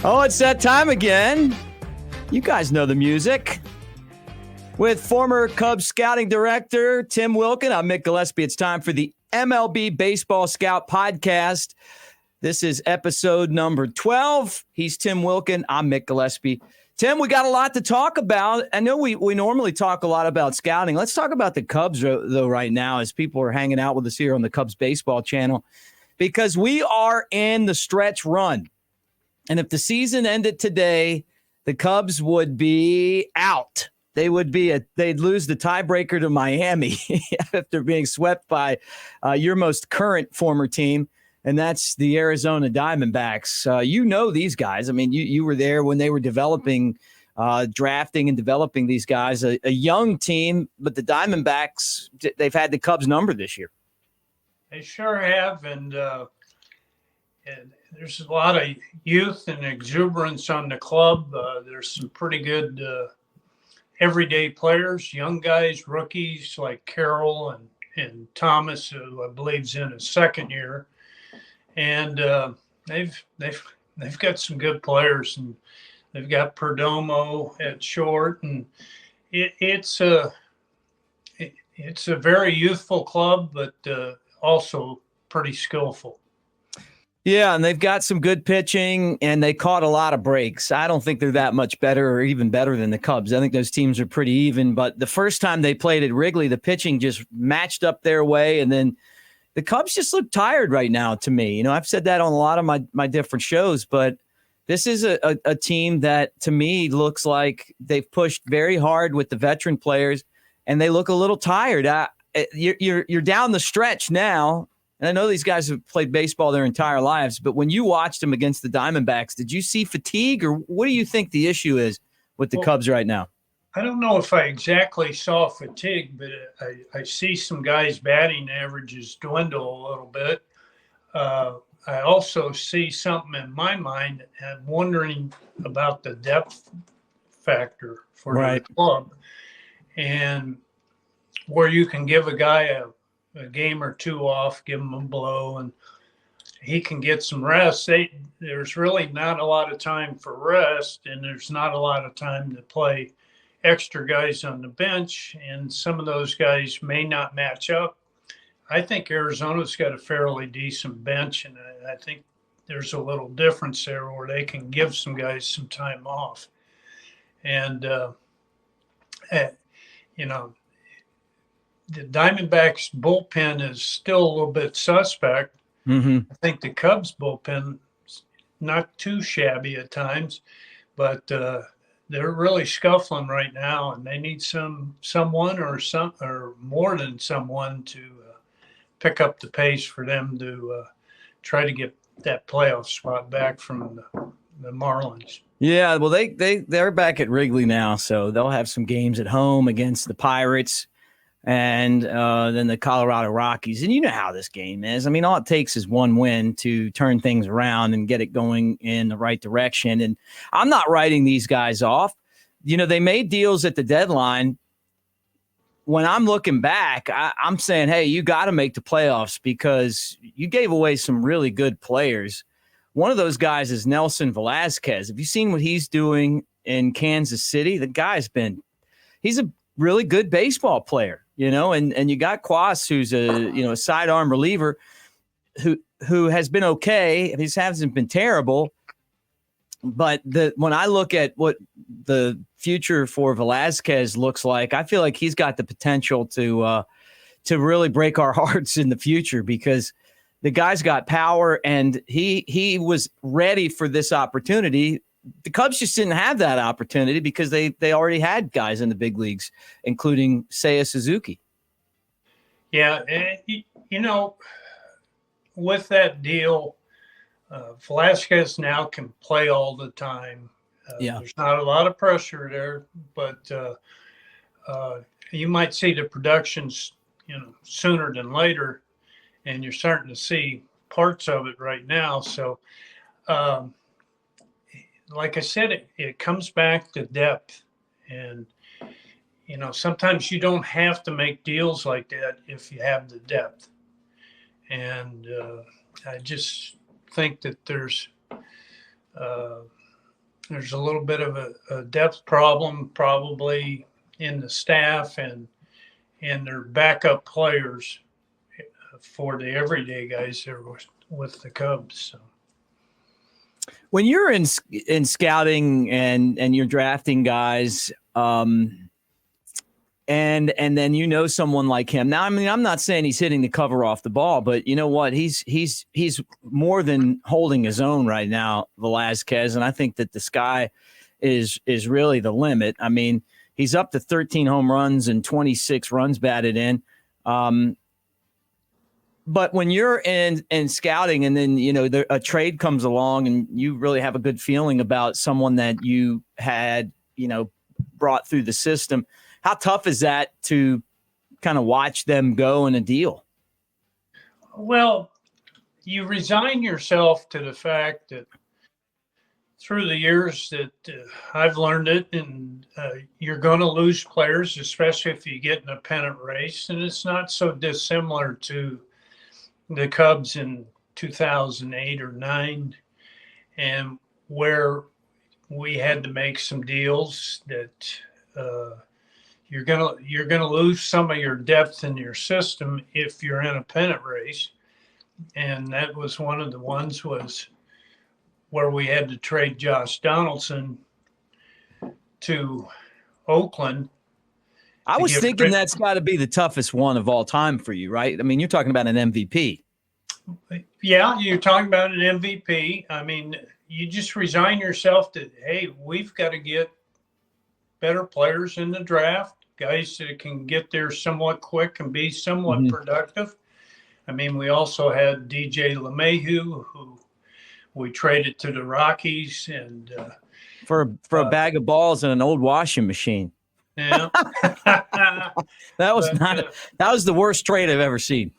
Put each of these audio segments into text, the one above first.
Oh, it's that time again. You guys know the music. With former Cubs scouting director Tim Wilken, I'm Mick Gillispie. It's time for the MLB Baseball Scout Podcast. This is episode number 12. He's Tim Wilken. I'm Mick Gillispie. Tim, we got a lot to talk about. I know we normally talk a lot about scouting. Let's talk about the Cubs, though, right now, as people are hanging out with us here on the Cubs Baseball channel, because we are in the stretch run. And if the season ended today, the Cubs would be out. They'd lose the tiebreaker to Miami after being swept by your most current former team, and that's the Arizona Diamondbacks. You know these guys. I mean, you were there when they were developing, drafting and developing these guys. A young team, but the Diamondbacks, they've had the Cubs number this year. They sure have, and there's a lot of youth and exuberance on the club. There's some pretty good everyday players, young guys, rookies like Carroll and Thomas, who I believe is in his second year, and they've got some good players, and they've got Perdomo at short, and it's a very youthful club, but also pretty skillful. Yeah, and they've got some good pitching, and they caught a lot of breaks. I don't think they're that much better or even better than the Cubs. I think those teams are pretty even, but the first time they played at Wrigley, the pitching just matched up their way, and then the Cubs just look tired right now to me. You know, I've said that on a lot of my different shows, but this is a team that, to me, looks like they've pushed very hard with the veteran players, and they look a little tired. You're down the stretch now. And I know these guys have played baseball their entire lives, but when you watched them against the Diamondbacks, did you see fatigue, or what do you think the issue is with the Cubs right now? I don't know if I exactly saw fatigue, but I see some guys' batting averages dwindle a little bit. I also see something in my mind. I'm wondering about the depth factor for the club, and where you can give a guy a game or two off, give him a blow, and he can get some rest. There's really not a lot of time for rest, and there's not a lot of time to play extra guys on the bench, and some of those guys may not match up. I think Arizona's got a fairly decent bench, and I think there's a little difference there where they can give some guys some time off. And, the Diamondbacks bullpen is still a little bit suspect. Mm-hmm. I think the Cubs bullpen is not too shabby at times, but they're really scuffling right now, and they need someone or more than someone to pick up the pace for them to try to get that playoff spot back from the Marlins. Yeah, well, they're back at Wrigley now, so they'll have some games at home against the Pirates and then the Colorado Rockies. And you know how this game is. I mean, all it takes is one win to turn things around and get it going in the right direction. And I'm not writing these guys off. You know, they made deals at the deadline. When I'm looking back, I'm saying, hey, you got to make the playoffs because you gave away some really good players. One of those guys is Nelson Velazquez. Have you seen what he's doing in Kansas City? The guy's he's a really good baseball player, you know, and you got Quas, who's a sidearm reliever who has been okay. He hasn't been terrible, but when I look at what the future for Velazquez looks like, I feel like he's got the potential to really break our hearts in the future because the guy's got power and he was ready for this opportunity. The Cubs just didn't have that opportunity because they already had guys in the big leagues, including Seiya Suzuki. Yeah, with that deal, Velazquez now can play all the time. There's not a lot of pressure there, but you might see the productions, sooner than later, and you're starting to see parts of it right now. So, like I said, it comes back to depth. And, sometimes you don't have to make deals like that if you have the depth. And I just think that there's there's a little bit of a depth problem probably in the staff and their backup players for the everyday guys there with the Cubs. So. When you're in scouting and you're drafting guys, and then someone like him. Now, I mean, I'm not saying he's hitting the cover off the ball, but you know what? He's more than holding his own right now, Velazquez, and I think that the sky is really the limit. I mean, he's up to 13 home runs and 26 runs batted in. But when you're in scouting and then, a trade comes along and you really have a good feeling about someone that you had, brought through the system, how tough is that to kind of watch them go in a deal? Well, you resign yourself to the fact that through the years that I've learned it, and you're going to lose players, especially if you get in a pennant race. And it's not so dissimilar to the Cubs in 2008 or 9, and where we had to make some deals that you're gonna lose some of your depth in your system if you're in a pennant race, and that was one of the ones was where we had to trade Josh Donaldson to Oakland. I was thinking that's got to be the toughest one of all time for you, right? I mean, you're talking about an MVP. Yeah, you're talking about an MVP. I mean, you just resign yourself to, hey, we've got to get better players in the draft, guys that can get there somewhat quick and be somewhat productive. I mean, we also had DJ LeMahieu, who we traded to the Rockies, and for a bag of balls and an old washing machine. Yeah. that was the worst trade I've ever seen.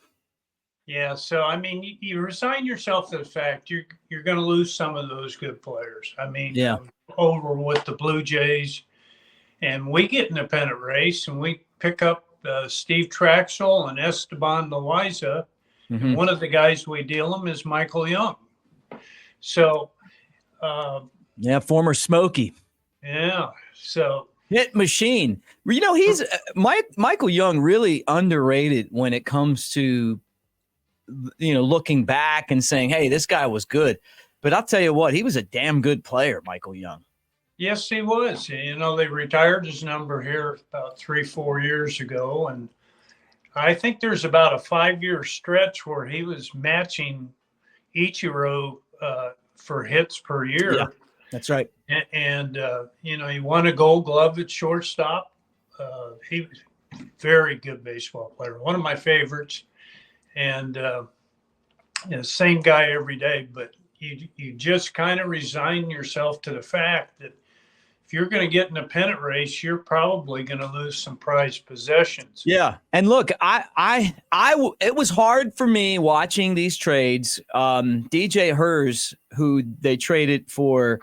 Yeah, so I mean, you resign yourself to the fact you're going to lose some of those good players. I mean, yeah, over with the Blue Jays, and we get in a pennant race, and we pick up Steve Traxel and Esteban Loaiza. And one of the guys we deal him is Michael Young. So, former Smokey. Yeah, so. Hit machine. He's Michael Young really underrated when it comes to, looking back and saying, hey, this guy was good. But I'll tell you what, he was a damn good player, Michael Young. Yes, he was. They retired his number here about 3-4 years ago. And I think there's about a 5-year stretch where he was matching Ichiro for hits per year. Yeah. That's right. And he won a Gold Glove at shortstop. He was a very good baseball player, one of my favorites. And same guy every day. But you just kind of resign yourself to the fact that if you're going to get in a pennant race, you're probably going to lose some prized possessions. Yeah. And look, it was hard for me watching these trades. DJ Hers, who they traded for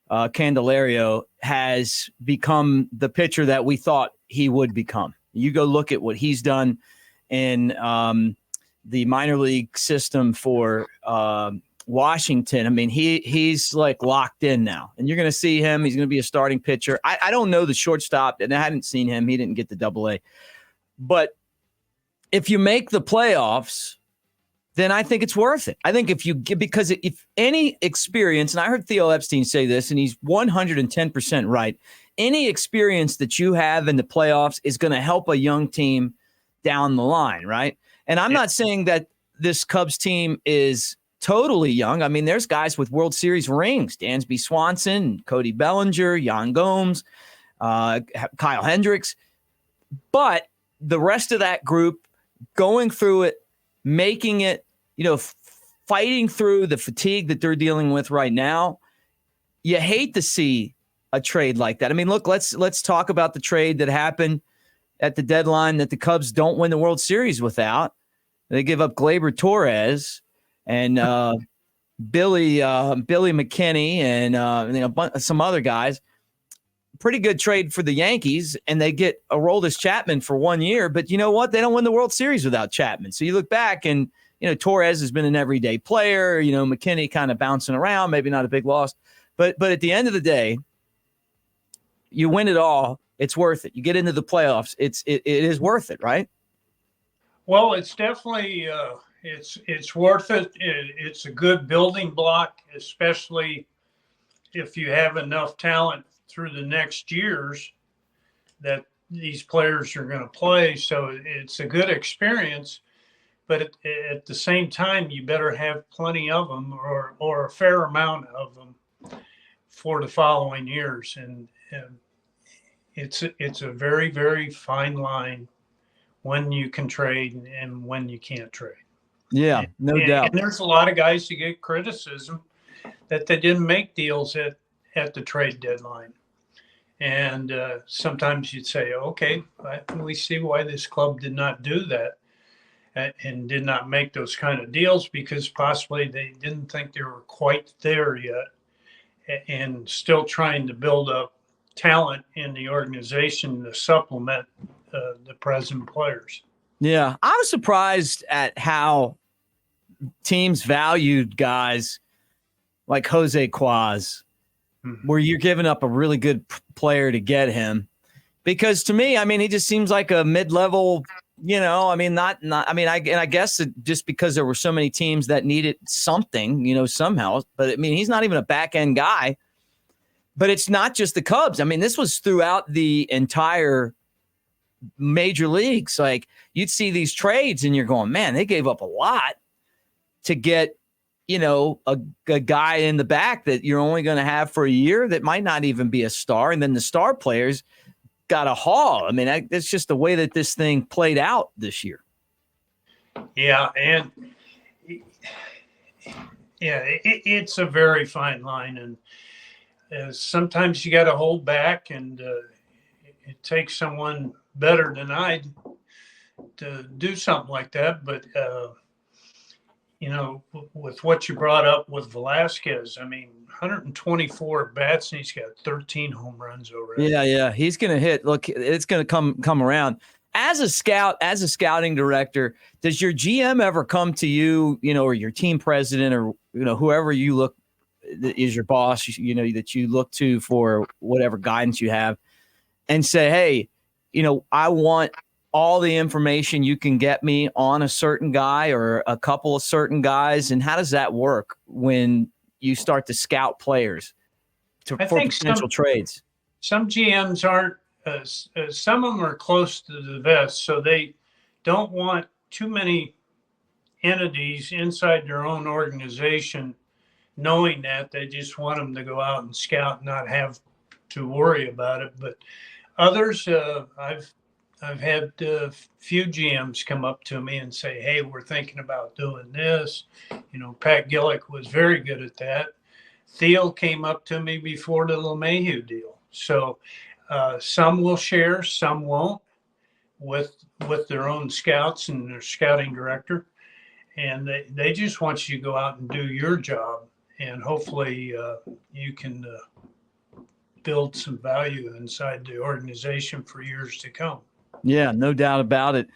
Candelario, has become the pitcher that we thought he would become. You go look at what he's done in the minor league system for Washington. I mean, he's like locked in now, and you're going to see him. He's going to be a starting pitcher. I don't know the shortstop, and I hadn't seen him. He didn't get the Double-A. But if you make the playoffs, then I think it's worth it. I think because if any experience, and I heard Theo Epstein say this, and he's 110% right, any experience that you have in the playoffs is going to help a young team down the line, right? And I'm not saying that this Cubs team is totally young. I mean, there's guys with World Series rings, Dansby Swanson, Cody Bellinger, Yan Gomes, Kyle Hendricks. But the rest of that group going through it, making it, fighting through the fatigue that they're dealing with right now, you hate to see a trade like that. I mean, look, let's talk about the trade that happened at the deadline that the Cubs don't win the World Series without. They give up Gleyber Torres and Billy McKinney and some other guys. Pretty good trade for the Yankees, and they get Aroldis Chapman for 1 year. But you know what? They don't win the World Series without Chapman. So you look back, and Torres has been an everyday player. McKinney kind of bouncing around, maybe not a big loss. But at the end of the day, you win it all. It's worth it. You get into the playoffs. It is worth it, right? Well, it's definitely it's worth it. It's a good building block, especially if you have enough talent through the next years that these players are going to play. So it's a good experience. But at the same time, you better have plenty of them or a fair amount of them for the following years. And it's a very, very fine line when you can trade and when you can't trade. Yeah, no doubt. And there's a lot of guys who get criticism that they didn't make deals at the trade deadline. And sometimes you'd say, okay, we see why this club did not do that and did not make those kind of deals, because possibly they didn't think they were quite there yet and still trying to build up talent in the organization to supplement the present players. Yeah, I was surprised at how teams valued guys like Jose Quaz, where you're giving up a really good player to get him. Because to me, I mean, he just seems like a mid-level, I guess just because there were so many teams that needed something, somehow. But I mean, he's not even a back-end guy. But it's not just the Cubs. I mean, this was throughout the entire major leagues. Like, you'd see these trades and you're going, man, they gave up a lot to get, a guy in the back that you're only going to have for a year that might not even be a star. And then the star players got a haul. I mean, that's just the way that this thing played out this year. Yeah. And it's a very fine line. And sometimes you got to hold back, and it takes someone better than I to do something like that. But, with what you brought up with Velazquez, I mean, 124 bats and he's got 13 home runs already. Yeah. He's going to hit. Look, it's going to come around. As a scouting director, does your GM ever come to you, or your team president, or, whoever you look is your boss, that you look to for whatever guidance you have, and say, hey, I want all the information you can get me on a certain guy or a couple of certain guys? And how does that work when you start to scout players for potential trades? Some GMs aren't, some of them are close to the vest, so they don't want too many entities inside their own organization knowing that. They just want them to go out and scout and not have to worry about it. But others, I've had a few GMs come up to me and say, hey, we're thinking about doing this. Pat Gillick was very good at that. Theo came up to me before the LeMahieu deal. So some will share, some won't, with their own scouts and their scouting director. And they just want you to go out and do your job. And hopefully you can build some value inside the organization for years to come. Yeah, no doubt about it.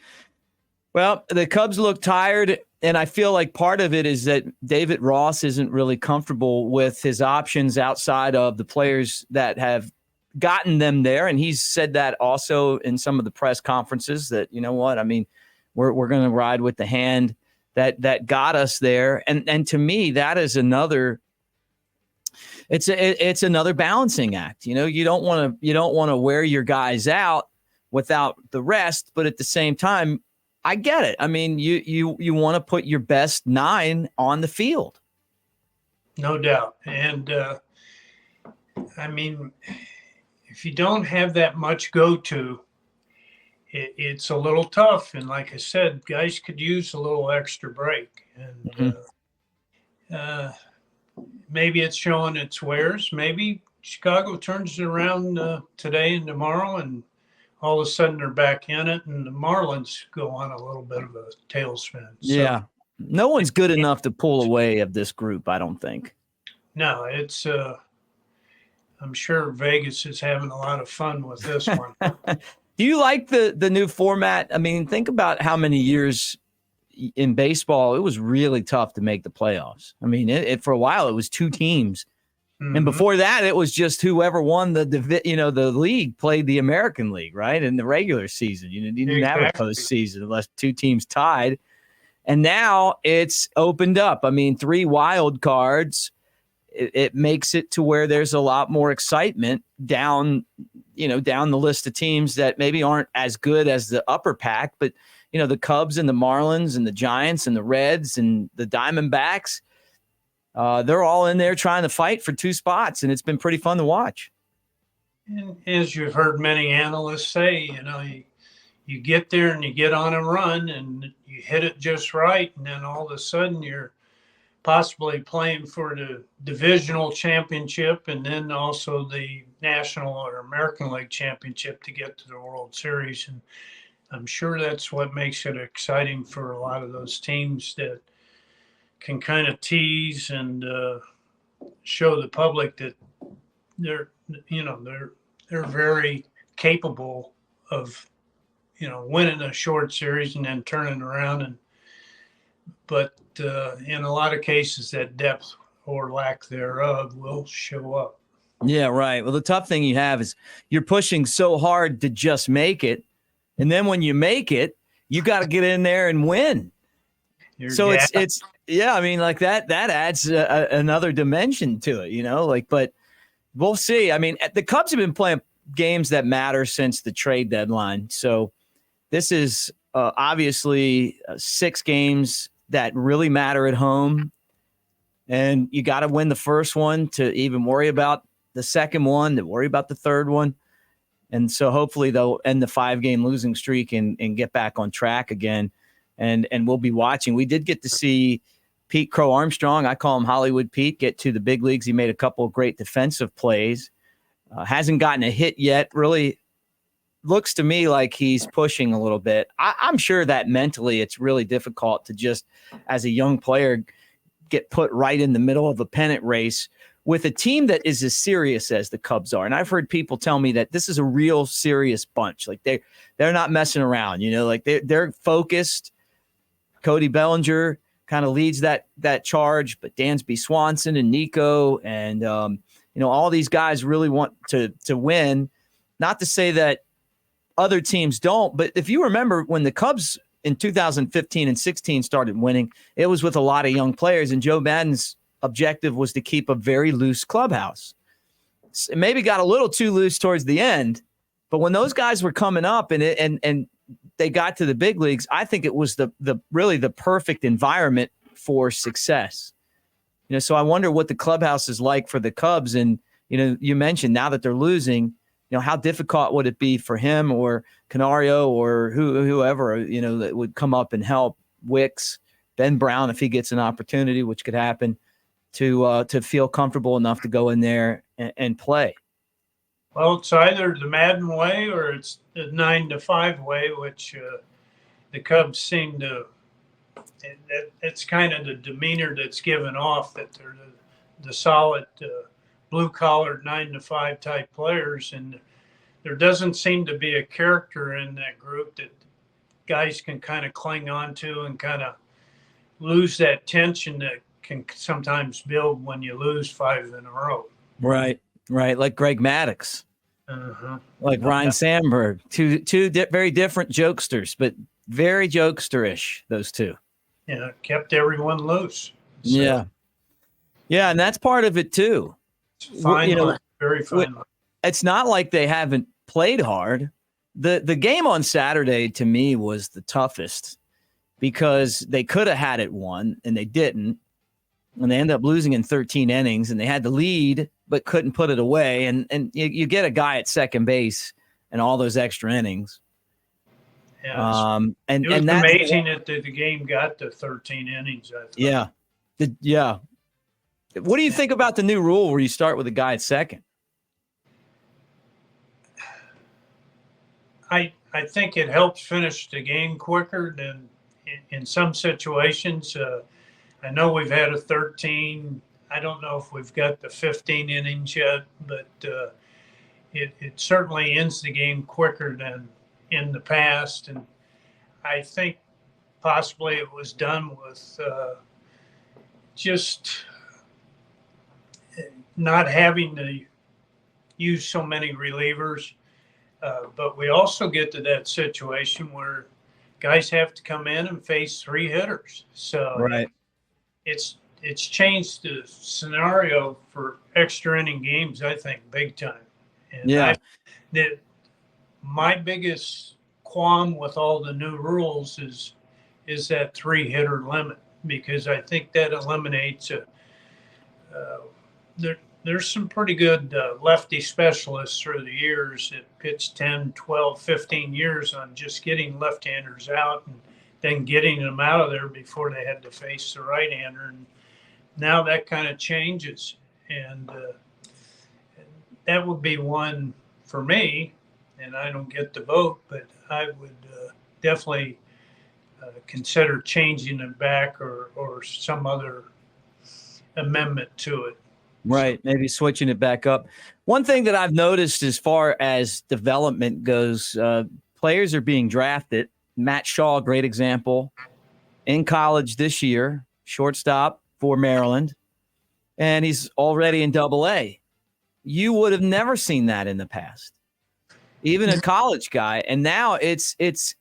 Well, the Cubs look tired, and I feel like part of it is that David Ross isn't really comfortable with his options outside of the players that have gotten them there. And he's said that also in some of the press conferences that, we're going to ride with the hand that got us there. And to me, that is another balancing act. You don't want to wear your guys out without the rest, but at the same time, I get it. I mean, you want to put your best 9 on the field. No doubt. And if you don't have that much go-to, it's a little tough. And like I said, guys could use a little extra break. And maybe it's showing its wares. Maybe Chicago turns it around today and tomorrow, and all of a sudden they're back in it, and the Marlins go on a little bit of a tailspin. Yeah. No one's good enough to pull away of this group, I don't think. No, it's I'm sure Vegas is having a lot of fun with this one. Do you like the new format? I mean, think about how many years in baseball it was really tough to make the playoffs. I mean, for a while it was 2 teams And Mhm. before that, it was just whoever won the league played the American League, right? In the regular season, you didn't have a Exactly. postseason unless two teams tied. And now it's opened up. I mean, 3 wild cards. It makes it to where there's a lot more excitement down the list of teams that maybe aren't as good as the upper pack, but the Cubs and the Marlins and the Giants and the Reds and the Diamondbacks. They're all in there trying to fight for 2 spots, and it's been pretty fun to watch. And as you've heard many analysts say, you get there and you get on a run and you hit it just right, and then all of a sudden you're possibly playing for the divisional championship and then also the National or American League championship to get to the World Series. And I'm sure that's what makes it exciting for a lot of those teams that can kind of tease and show the public that they're they're very capable of winning a short series and then turning around. But in a lot of cases, that depth or lack thereof will show up. Yeah, right. Well, the tough thing you have is you're pushing so hard to just make it, and then when you make it, you got to get in there and win. So it's yeah. I mean, like that adds another dimension to it. But we'll see. I mean, the Cubs have been playing games that matter since the trade deadline. So this is obviously 6 games that really matter at home. And you got to win the first one to even worry about the second one, to worry about the third one. And so hopefully they'll end the 5-game losing streak and get back on track again. And we'll be watching. We did get to see Pete Crow Armstrong, I call him Hollywood Pete, get to the big leagues. He made a couple of great defensive plays. Hasn't gotten a hit yet. Really looks to me like he's pushing a little bit. I'm sure that mentally it's really difficult to just, as a young player, get put right in the middle of a pennant race with a team that is as serious as the Cubs are. And I've heard people tell me that this is a real serious bunch. Like they're not messing around, like they're focused. Cody Bellinger kind of leads that charge, but Dansby Swanson and Nico and all these guys really want to win. Not to say that other teams don't, but if you remember when the Cubs in 2015 and 16 started winning, it was with a lot of young players, and Joe Madden's objective was to keep a very loose clubhouse. It maybe got a little too loose towards the end, but when those guys were coming up and they got to the big leagues, I think it was the really the perfect environment for success. So I wonder what the clubhouse is like for the Cubs. And, you mentioned now that they're losing, how difficult would it be for him or Canario or whoever, that would come up and help Wicks, Ben Brown, if he gets an opportunity, which could happen, to feel comfortable enough to go in there and play. Well, it's either the Madden way or it's the 9-to-5 way, which the Cubs seem to. It's kind of the demeanor that's given off that they're the solid blue-collar 9-to-5 type players, and there doesn't seem to be a character in that group that guys can kind of cling on to and kind of lose that tension that can sometimes build when you lose 5 in a row. Right. Like Greg Maddux, like Ryan Sandberg, two very different jokesters, but very jokesterish, those two. Yeah, kept everyone loose. So. Yeah, and that's part of it too. Fine, very fine. It's not like they haven't played hard. The game on Saturday to me was the toughest because they could have had it won and they didn't. And they ended up losing in 13 innings, and they had the lead but couldn't put it away. And you get a guy at second base and all those extra innings. Yeah, it was amazing that the game got to 13 innings. I thought. Yeah. What do you think about the new rule where you start with a guy at second? I think it helps finish the game quicker than in some situations. I know we've had a 13. I don't know if we've got the 15 innings yet, but it certainly ends the game quicker than in the past. And I think possibly it was done with just not having to use so many relievers. But we also get to that situation where guys have to come in and face 3 hitters. So Right. it's changed the scenario for extra inning games, I think, big time. And Yeah. My biggest qualm with all the new rules is that 3 hitter limit, because I think that eliminates there's some pretty good lefty specialists through the years that pitched 10, 12, 15 years on just getting left-handers out and then getting them out of there before they had to face the right-hander. And now that kind of changes. And that would be one for me, and I don't get the vote, but I would definitely consider changing it back or some other amendment to it. Right. Maybe switching it back up. One thing that I've noticed as far as development goes, players are being drafted. Matt Shaw, great example, in college this year, shortstop for Maryland, and he's already in Double-A. You would have never seen that in the past, even a college guy. And now it's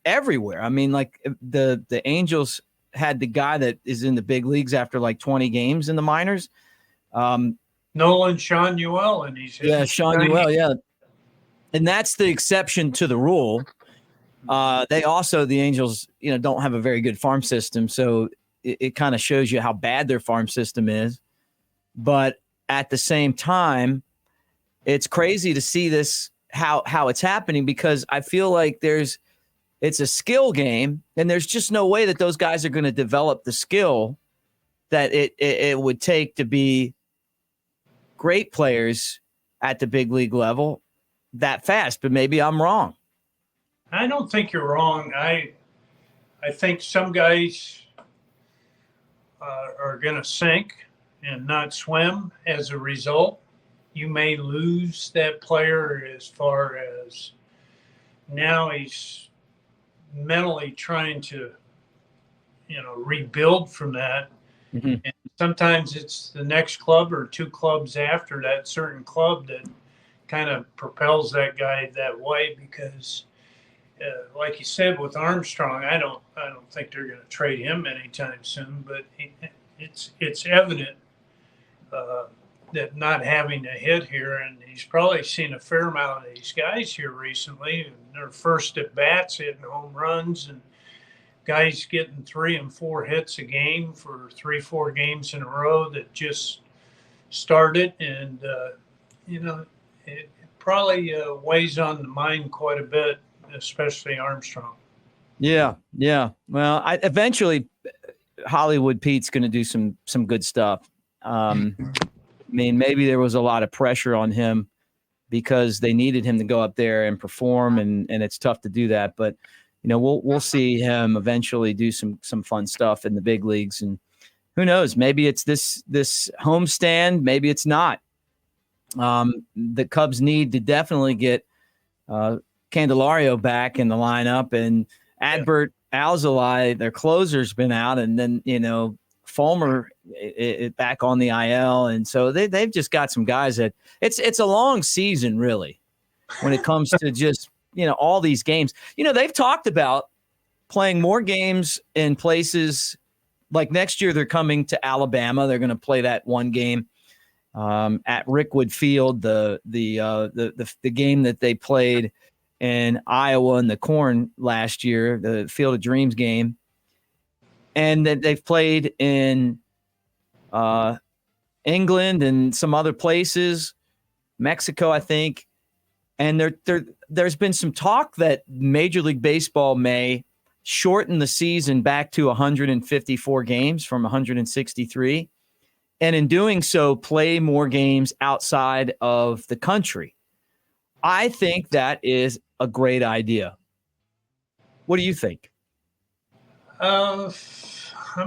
everywhere. I mean, like the Angels had the guy that is in the big leagues after like 20 games in the minors. Nolan Sean-Newell, and he's Sean-Newell, yeah. And that's the exception to the rule. They also, the Angels, don't have a very good farm system, so it kind of shows you how bad their farm system is. But at the same time, it's crazy to see this how it's happening, because I feel like it's a skill game, and there's just no way that those guys are going to develop the skill that it would take to be great players at the big league level that fast. But maybe I'm wrong. I don't think you're wrong. I think some guys are going to sink and not swim as a result. You may lose that player as far as now he's mentally trying to, rebuild from that. Mm-hmm. And sometimes it's the next club or 2 clubs after that certain club that kind of propels that guy that way, because like you said with Armstrong, I don't think they're going to trade him anytime soon, but it's evident that not having a hit here, and he's probably seen a fair amount of these guys here recently, and their first at bats hitting home runs, and guys getting 3 and 4 hits a game for 3-4 games in a row that just started. And, it probably weighs on the mind quite a bit, especially Armstrong. Yeah. Well, eventually Hollywood Pete's going to do some good stuff. I mean, maybe there was a lot of pressure on him because they needed him to go up there and perform, and it's tough to do that. But we'll see him eventually do some fun stuff in the big leagues, and who knows? Maybe it's this homestand, maybe it's not. The Cubs need to definitely get Candelario back in the lineup, and Adbert Alzolay, their closer's been out, and then Fulmer back on the IL, and so they've just got some guys that it's a long season really when it comes to just all these games. They've talked about playing more games in places like next year. They're coming to Alabama. They're going to play that one game at Rickwood Field, the game that they played in Iowa in the Corn last year, the Field of Dreams game. And that they've played in England and some other places, Mexico, I think. And there's been some talk that Major League Baseball may shorten the season back to 154 games from 163. And in doing so, play more games outside of the country. I think that is a great idea. What do you think? I'm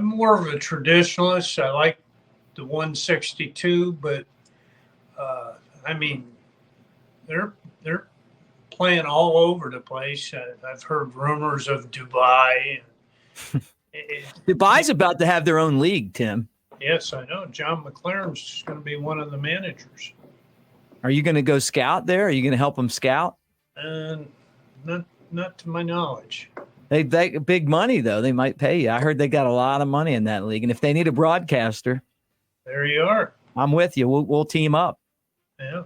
more of a traditionalist. I like the 162, but they're playing all over the place. I've heard rumors of Dubai. Dubai's about to have their own league, Tim. Yes, I know. John McLaren's going to be one of the managers. Are you going to go scout there? Are you going to help them scout? And not to my knowledge. They big money though. They might pay you. I heard they got a lot of money in that league, and if they need a broadcaster, there you are. I'm with you. We'll team up. Yeah,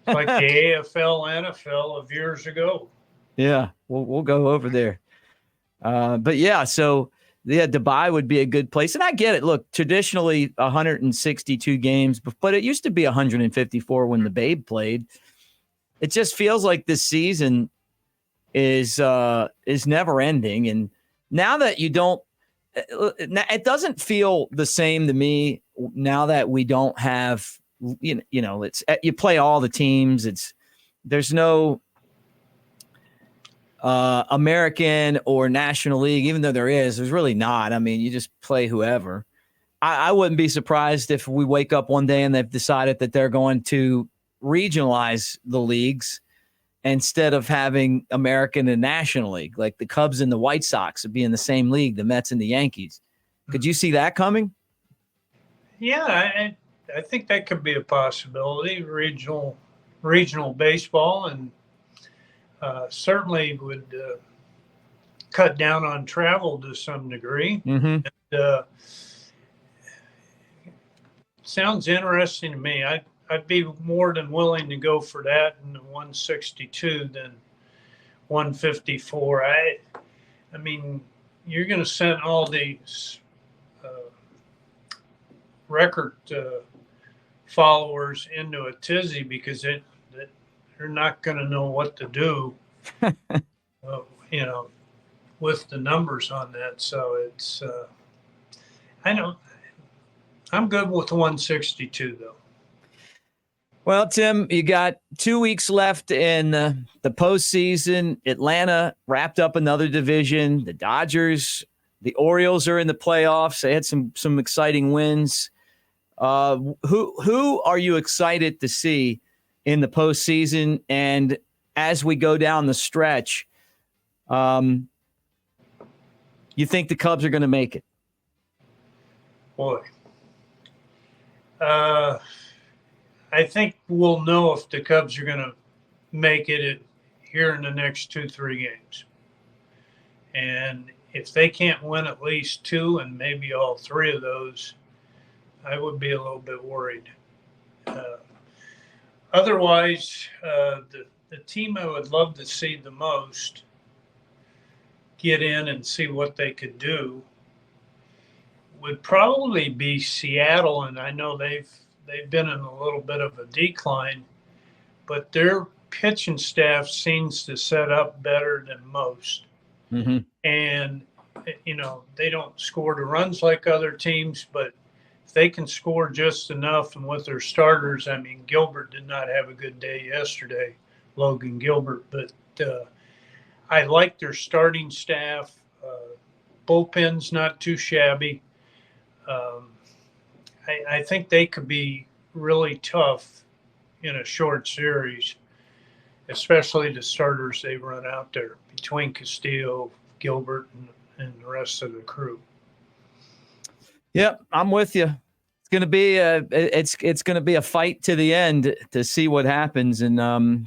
it's like the AFL, NFL of years ago. Yeah, we'll go over there. But yeah, so yeah, Dubai would be a good place, and I get it. Look, traditionally 162 games, but it used to be 154 when the Babe played. It just feels like this season is never ending, and now that you don't, it doesn't feel the same to me now that we don't have, you know, it's you play all the teams. There's no American or National League, even though there's really not. I mean, you just play whoever. I wouldn't be surprised if we wake up one day and they've decided that they're going to regionalize the leagues instead of having American and National League, like the Cubs and the White Sox would be in the same league, the Mets and the Yankees. Could you see that coming? Yeah, I think that could be a possibility. Regional baseball, and certainly would cut down on travel to some degree. Mm-hmm. And, sounds interesting to me. I'd be more than willing to go for that in the 162 than 154. I mean, you're going to send all these record followers into a tizzy because they're not going to know what to do, you know, with the numbers on that. So it's, I know, I'm good with 162 though. Well, Tim, you got 2 weeks left in the postseason. Atlanta wrapped up another division. The Dodgers, the Orioles are in the playoffs. They had some exciting wins. Who are you excited to see in the postseason? And as we go down the stretch, you think the Cubs are going to make it? Boy. I think we'll know if the Cubs are going to make it here in the next 2-3 games. And if they can't win at least 2 and maybe all 3 of those, I would be a little bit worried. Otherwise, the team I would love to see the most get in and see what they could do would probably be Seattle. And I know they've been in a little bit of a decline, but their pitching staff seems to set up better than most. Mm-hmm. And, you know, they don't score the runs like other teams, but if they can score just enough and with their starters, I mean, Gilbert did not have a good day yesterday, Logan Gilbert, but I like their starting staff. Bullpen's not too shabby. I think they could be really tough in a short series, especially the starters they run out there between Castillo, Gilbert, and the rest of the crew. Yep, I'm with you. It's going to be it's going to be a fight to the end to see what happens, and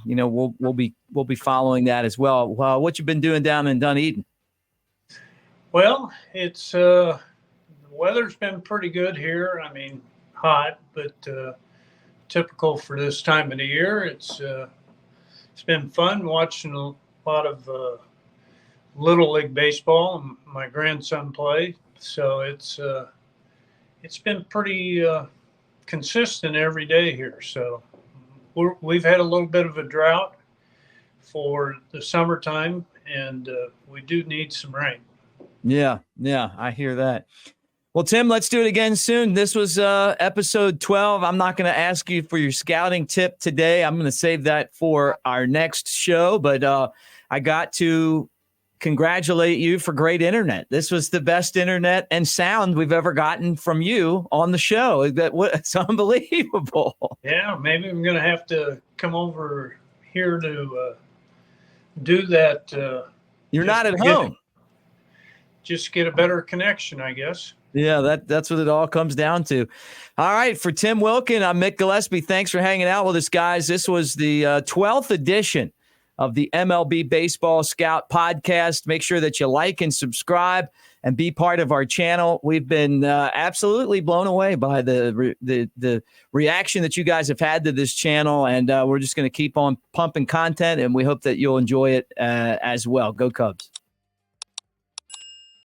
you know, we'll be following that as well. What you been doing down in Dunedin? Well, it's the weather's been pretty good here. I mean, hot, but typical for this time of the year. It's been fun watching a lot of Little League baseball and my grandson play. So it's been pretty consistent every day here. So we've had a little bit of a drought for the summertime, and we do need some rain. Yeah, I hear that. Well, Tim, let's do it again soon. This was episode 12. I'm not going to ask you for your scouting tip today. I'm going to save that for our next show. But I got to congratulate you for great internet. This was the best internet and sound we've ever gotten from you on the show. It's unbelievable. Yeah, maybe I'm going to have to come over here to do that. You're not at home. just get a better connection, I guess. Yeah, that's what it all comes down to. All right, for Tim Wilken, I'm Mick Gillispie. Thanks for hanging out with us, guys. This was the 12th edition of the MLB Baseball Scout podcast. Make sure that you like and subscribe and be part of our channel. We've been absolutely blown away by the reaction that you guys have had to this channel, and we're just going to keep on pumping content, and we hope that you'll enjoy it as well. Go Cubs.